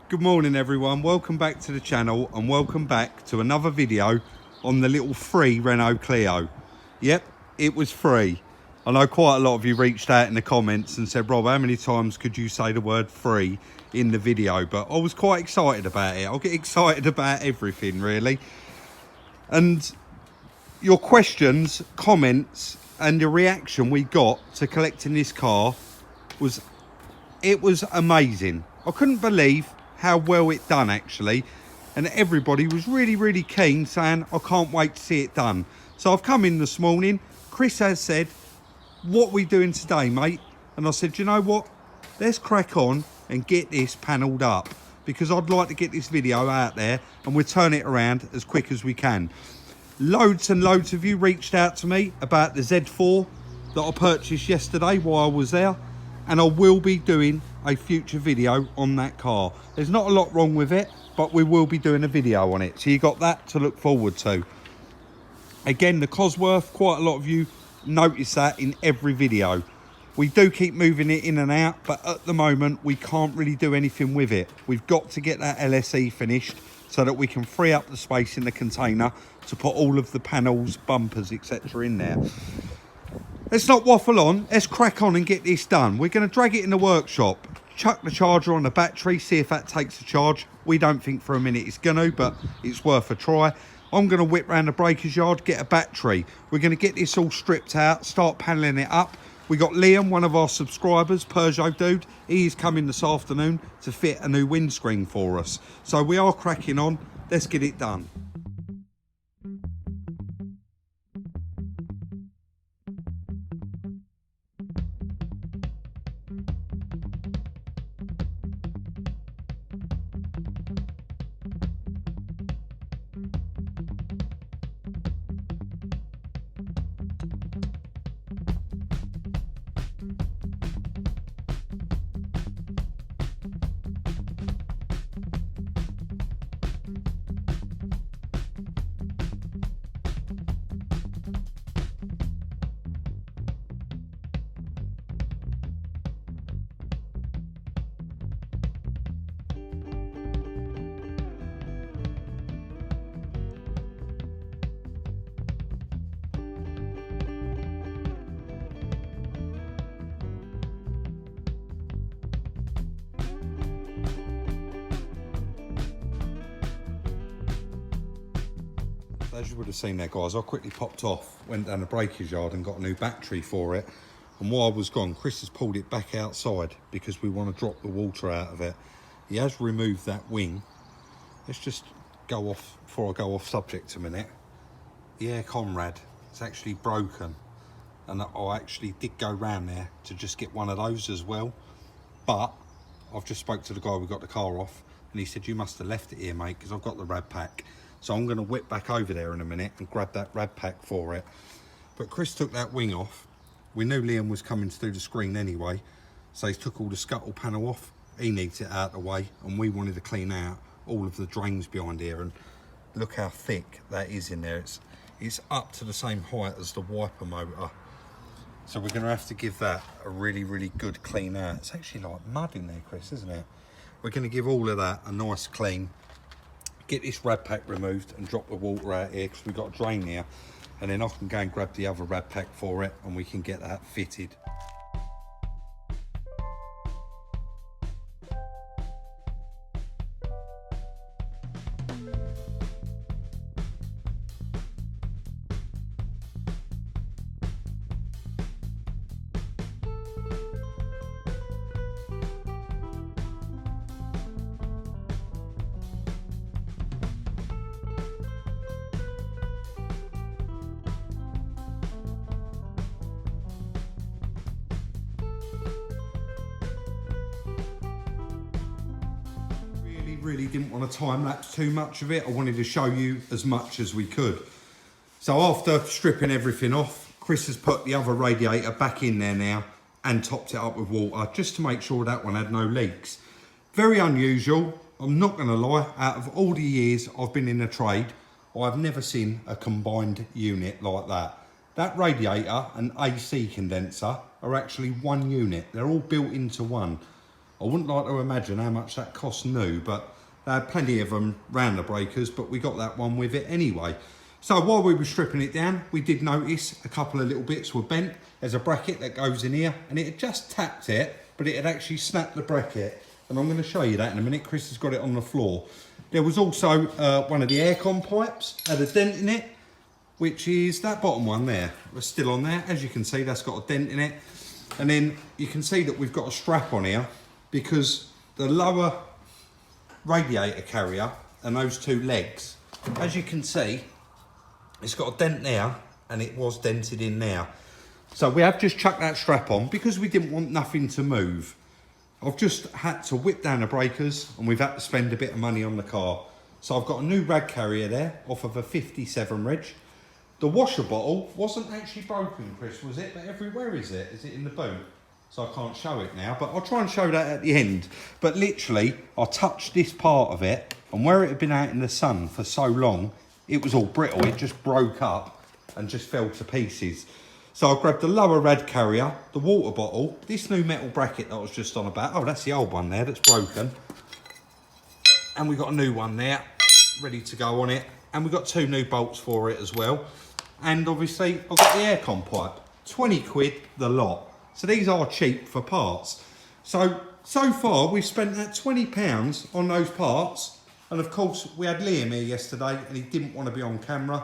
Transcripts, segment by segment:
Good morning everyone, welcome back to the channel and welcome back to another video on the little free Renault Clio. Yep, it was free. I know quite a lot of you reached out in the comments and said, Rob, how many times could you say the word free in the video? But I was quite excited about it. I'll get excited about everything really. And your questions, comments and the reaction we got to collecting this car was amazing. I couldn't believe how well it done actually, and everybody was really keen, saying I can't wait to see it done. So I've come in this morning. Chris has said, what are we doing today, mate? And I said, you know what, let's crack on and get this panelled up, because I'd like to get this video out there and we'll turn it around as quick as we can. Loads and loads of you reached out to me about the Z4 that I purchased yesterday while I was there, and I will be doing a future video on that car. There's not a lot wrong with it, but we will be doing a video on it, so you got that to look forward to. Again, the Cosworth, quite a lot of you notice that in every video. We do keep moving it in and out, but at the moment we can't really do anything with it. We've got to get that LSE finished so that we can free up the space in the container to put all of the panels, bumpers, etc. in there. Let's not waffle on, let's crack on and get this done. We're going to drag it in the workshop, chuck the charger on the battery, see if that takes a charge. We don't think for a minute it's going to, but it's worth a try. I'm going to whip round the breaker's yard, get a battery. We're going to get this all stripped out, start paneling it up. We got Liam, one of our subscribers, Peugeot dude. He is coming this afternoon to fit a new windscreen for us. So we are cracking on, let's get it done. As you would have seen there, guys, I quickly popped off, went down the breaker's yard and got a new battery for it. And while I was gone, Chris has pulled it back outside because we want to drop the water out of it. He has removed that wing. Let's just go off, before I go off subject a minute. The air comrade, it's actually broken. And I actually did go round there to just get one of those as well. But I've just spoke to the guy we got the car off, and he said, you must have left it here, mate, because I've got the rad pack. So I'm going to whip back over there in a minute and grab that rad pack for it. But Chris took that wing off. We knew Liam was coming to do the screen anyway, so he took all the scuttle panel off. He needs it out of the way, and we wanted to clean out all of the drains behind here. And look how thick that is in there. It's up to the same height as the wiper motor. So we're going to have to give that a really good clean out. It's actually like mud in there, Chris, isn't it? We're going to give all of that a nice clean. Get this rad pack removed and drop the water out here, because we've got a drain here, and then I can go and grab the other rad pack for it and we can get that fitted. Really didn't want to time lapse too much of it. I wanted to show you as much as we could. So after stripping everything off, Chris has put the other radiator back in there now and topped it up with water just to make sure that one had no leaks. Very unusual, I'm not going to lie. Out of all the years I've been in the trade, I've never seen a combined unit like that. That radiator and AC condenser are actually one unit. They're all built into one. I wouldn't like to imagine how much that cost new, but they had plenty of them round the breakers, but we got that one with it anyway. So while we were stripping it down, we did notice a couple of little bits were bent. There's a bracket that goes in here, and it had just tapped it, but it had actually snapped the bracket. And I'm going to show you that in a minute. Chris has got it on the floor. There was also one of the aircon pipes, had a dent in it, which is that bottom one there. We're still on there. As you can see, that's got a dent in it. And then you can see that we've got a strap on here because the lower radiator carrier and those two legs, as you can see, it's got a dent there and it was dented in there. So we have just chucked that strap on because we didn't want nothing to move. I've just had to whip down the breakers and we've had to spend a bit of money on the car. So I've got a new rad carrier there off of a 57 reg. The washer bottle wasn't actually broken, Chris, was it? But everywhere is it? Is it in the boot? So I can't show it now, but I'll try and show that at the end. But literally, I touched this part of it, and where it had been out in the sun for so long, it was all brittle. It just broke up and just fell to pieces. So I grabbed the lower rad carrier, the water bottle, this new metal bracket that I was just on about. Oh, that's the old one there that's broken. And we got a new one there, ready to go on it. And we've got 2 new bolts for it as well. And obviously, I've got the aircon pipe, 20 quid the lot. So these are cheap for parts. So far, we've spent that £20 on those parts. And of course, we had Liam here yesterday and he didn't want to be on camera.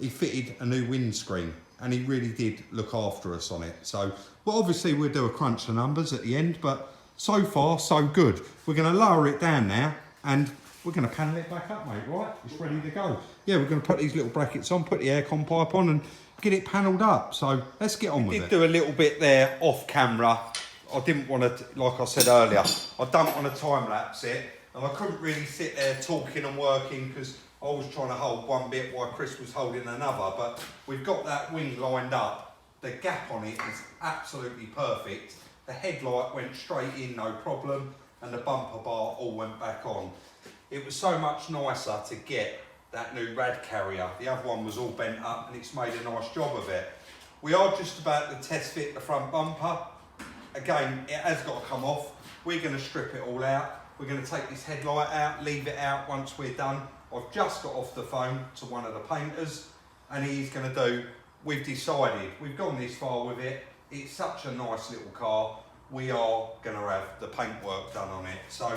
He fitted a new windscreen and he really did look after us on it. So, well, obviously we'll do a crunch of numbers at the end, but so far, so good. We're going to lower it down now and we're going to panel it back up, mate, right? It's ready to go. Yeah, we're going to put these little brackets on, put the aircon pipe on and get it panelled up. So let's get on with it. I did do a little bit there off camera. I didn't want to, like I said earlier, I don't want to time lapse it. And I couldn't really sit there talking and working because I was trying to hold one bit while Chris was holding another. But we've got that wing lined up. The gap on it is absolutely perfect. The headlight went straight in, no problem. And the bumper bar all went back on. It was so much nicer to get that new rad carrier. The other one was all bent up and it's made a nice job of it. We are just about to test fit the front bumper. Again, it has got to come off. We're going to strip it all out. We're going to take this headlight out, leave it out once we're done. I've just got off the phone to one of the painters and he's going to do, we've decided, we've gone this far with it. It's such a nice little car. We are going to have the paintwork done on it. So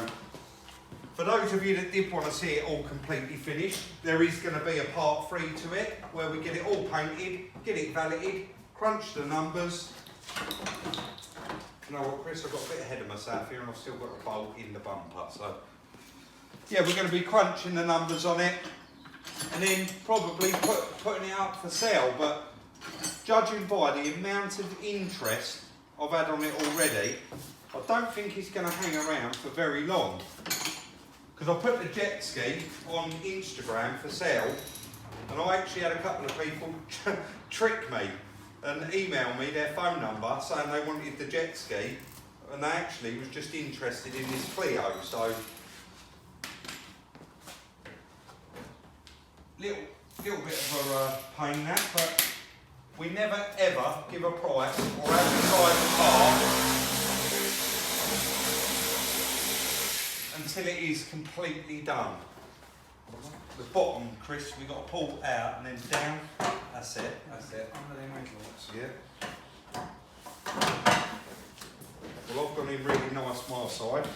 for those of you that did want to see it all completely finished, there is going to be a part 3 to it where we get it all painted, get it valeted, crunch the numbers. You know what, Chris, I've got a bit ahead of myself here and I've still got a bolt in the bumper. So yeah, we're going to be crunching the numbers on it and then probably putting it up for sale. But judging by the amount of interest I've had on it already, I don't think it's going to hang around for very long. Because I put the jet ski on Instagram for sale and I actually had a couple of people trick me and email me their phone number saying they wanted the jet ski and they actually was just interested in this Clio. So little bit of a pain that, but we never ever give a price or advertise a car until it is completely done. The bottom, Chris, we got to pull out and then down. That's it. Under them ankles. Yeah. Well, I've gone in really nice my side.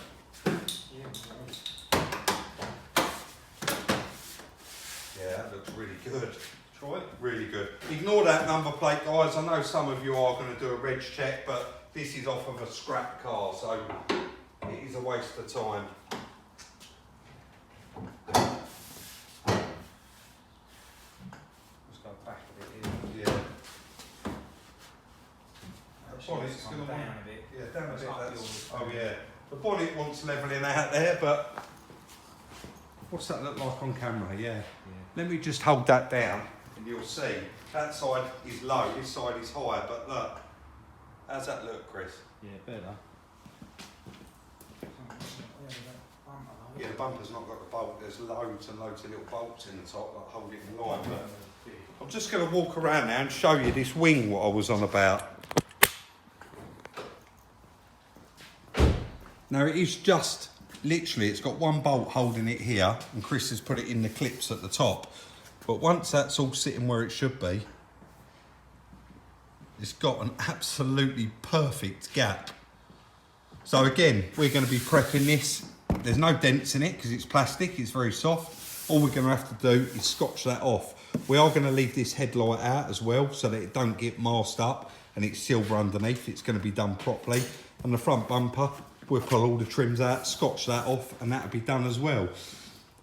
Yeah, that looks really good. Try it. Really good. Ignore that number plate, guys. I know some of you are going to do a reg check, but this is off of a scrap car, so it is a waste of time. Let's go back a bit here. Yeah. The bonnet's going to down a bit. Yeah, down a bit. Oh yeah. The bonnet wants levelling out there, but what's that look like on camera? Yeah. Let me just hold that down and you'll see. That side is low, this side is higher, but look. How's that look, Chris? Yeah, better. Yeah, the bumper's not got the bolt. There's loads and loads of little bolts in the top that hold it in line. But I'm just going to walk around now and show you this wing, what I was on about. Now it is just, literally, it's got one bolt holding it here, and Chris has put it in the clips at the top. But once that's all sitting where it should be, it's got an absolutely perfect gap. So again, we're going to be prepping this. There's no dents in it because it's plastic, it's very soft. All we're going to have to do is scotch that off. We are going to leave this headlight out as well so that it don't get masked up and it's silver underneath. It's going to be done properly. And the front bumper, we'll pull all the trims out, scotch that off, and that'll be done as well.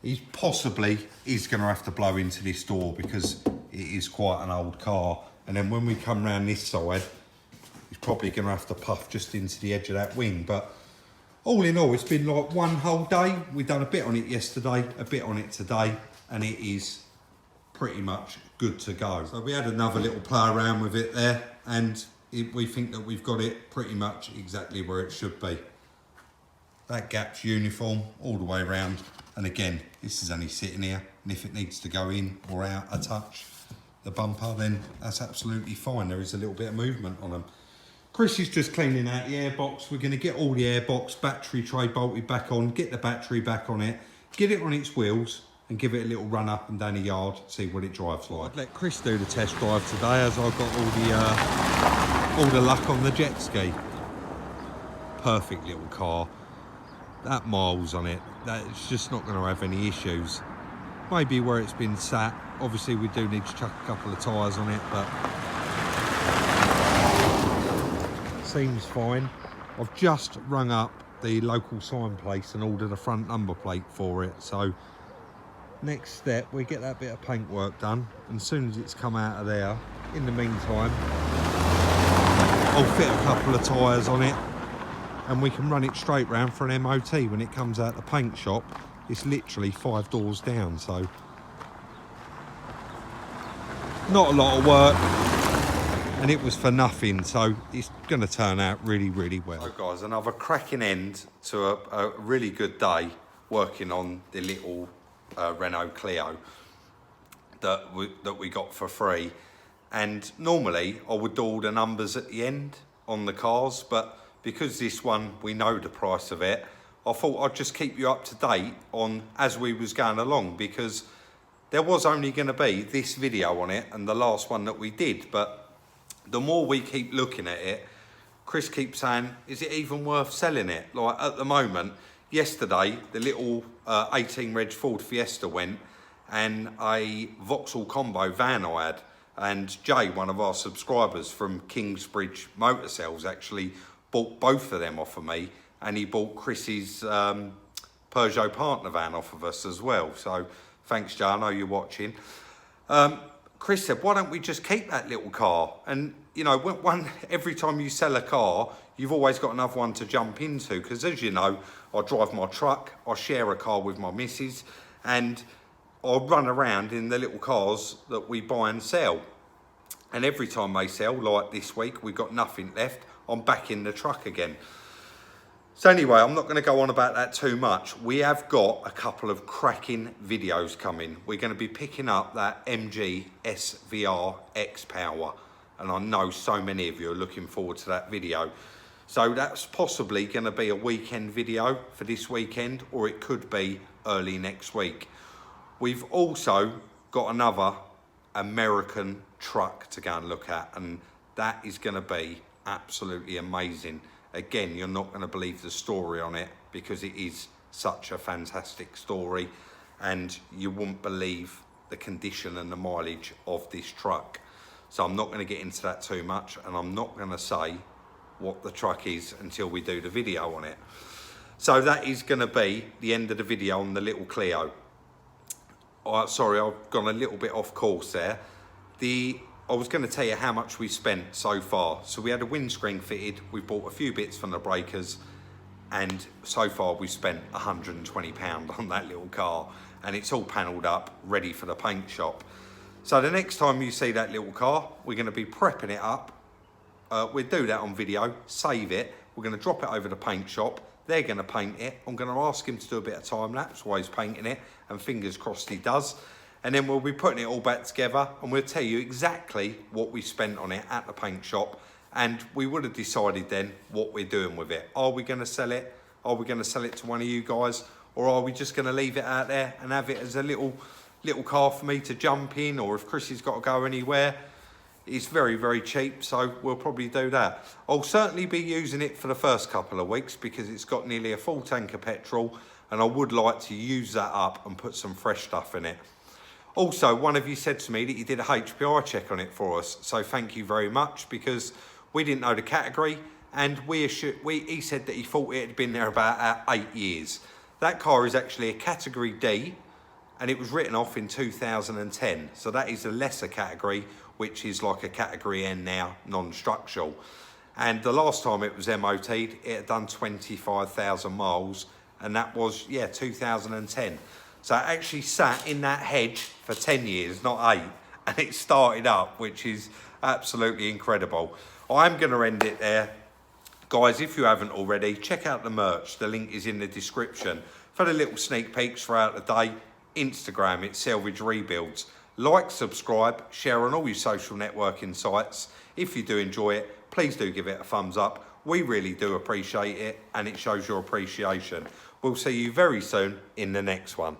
He's possibly is going to have to blow into this door because it is quite an old car. And then when we come round this side, he's probably going to have to puff just into the edge of that wing. But all in all, it's been like one whole day. We've done a bit on it yesterday, a bit on it today, and it is pretty much good to go. So we had another little play around with it there, and we think that we've got it pretty much exactly where it should be. That gap's uniform all the way around. And again, this is only sitting here, and if it needs to go in or out a touch, the bumper, then that's absolutely fine. There is a little bit of movement on them. Chris is just cleaning out the airbox. We're going to get all the airbox battery tray bolted back on, get the battery back on it, get it on its wheels, and give it a little run up and down the yard, see what it drives like. I'd let Chris do the test drive today as I've got all the luck on the jet ski. Perfect little car. That miles on it, that's just not going to have any issues. Maybe where it's been sat, obviously we do need to chuck a couple of tyres on it, but seems fine. I've just rung up the local sign place and ordered a front number plate for it. So next step, we get that bit of paintwork done, and as soon as it's come out of there, in the meantime, I'll fit a couple of tyres on it, and we can run it straight round for an MOT when it comes out the paint shop. It's literally 5 doors down, so not a lot of work, and it was for nothing, so it's going to turn out really, really well. So guys, another cracking end to a really good day working on the little Renault Clio that we got for free. And normally I would do all the numbers at the end on the cars, but because this one, we know the price of it, I thought I'd just keep you up to date on as we was going along, because there was only going to be this video on it and the last one that we did. But the more we keep looking at it, Chris keeps saying, is it even worth selling it? Like at the moment, yesterday, the little 18 reg Ford Fiesta went, and a Vauxhall Combo van I had, and Jay, one of our subscribers from Kingsbridge Motor Sales, actually bought both of them off of me, and he bought Chris's Peugeot partner van off of us as well. So thanks, Jay, I know you're watching. Chris said, why don't we just keep that little car? And you know, every time you sell a car, you've always got another one to jump into, because as you know, I drive my truck, I share a car with my missus, and I run around in the little cars that we buy and sell. And every time they sell, like this week, we've got nothing left, I'm back in the truck again. So anyway, I'm not going to go on about that too much. We have got a couple of cracking videos coming. We're going to be picking up that MG SVR X Power, and I know so many of you are looking forward to that video. So that's possibly going to be a weekend video for this weekend, or it could be early next week. We've also got another American truck to go and look at, and that is going to be absolutely amazing. Again, you're not going to believe the story on it, because it is such a fantastic story, and you won't believe the condition and the mileage of this truck. So I'm not going to get into that too much, and I'm not going to say what the truck is until we do the video on it. So that is going to be the end of the video on the little Clio. Sorry, I've gone a little bit off course there. I was going to tell you how much we spent so far. So we had a windscreen fitted, we bought a few bits from the breakers, and so far we spent £120 on that little car, and it's all panelled up, ready for the paint shop. So the next time you see that little car, we're going to be prepping it up. We'll do that on video, save it, we're going to drop it over the paint shop, they're going to paint it. I'm going to ask him to do a bit of time lapse while he's painting it, and fingers crossed he does. And then we'll be putting it all back together, and we'll tell you exactly what we spent on it at the paint shop, and we would have decided then what we're doing with it. Are we going to sell it? Are we going to sell it to one of you guys, or are we just going to leave it out there and have it as a little car for me to jump in, or if Chris has got to go anywhere? It's very, very cheap, so we'll probably do that. I'll certainly be using it for the first couple of weeks because it's got nearly a full tank of petrol, and I would like to use that up and put some fresh stuff in it. Also, one of you said to me that you did a HPI check on it for us, so thank you very much, because we didn't know the category, and he said that he thought it had been there about 8 years. That car is actually a category D, and it was written off in 2010, so that is a lesser category, which is like a category N now, non-structural. And the last time it was MOT'd, it had done 25,000 miles, and that was, yeah, 2010. So it actually sat in that hedge for 10 years, not 8, and it started up, which is absolutely incredible. I'm going to end it there. Guys, if you haven't already, check out the merch. The link is in the description. For the little sneak peeks throughout the day, Instagram, it's Salvage Rebuilds. Like, subscribe, share on all your social networking sites. If you do enjoy it, please do give it a thumbs up. We really do appreciate it, and it shows your appreciation. We'll see you very soon in the next one.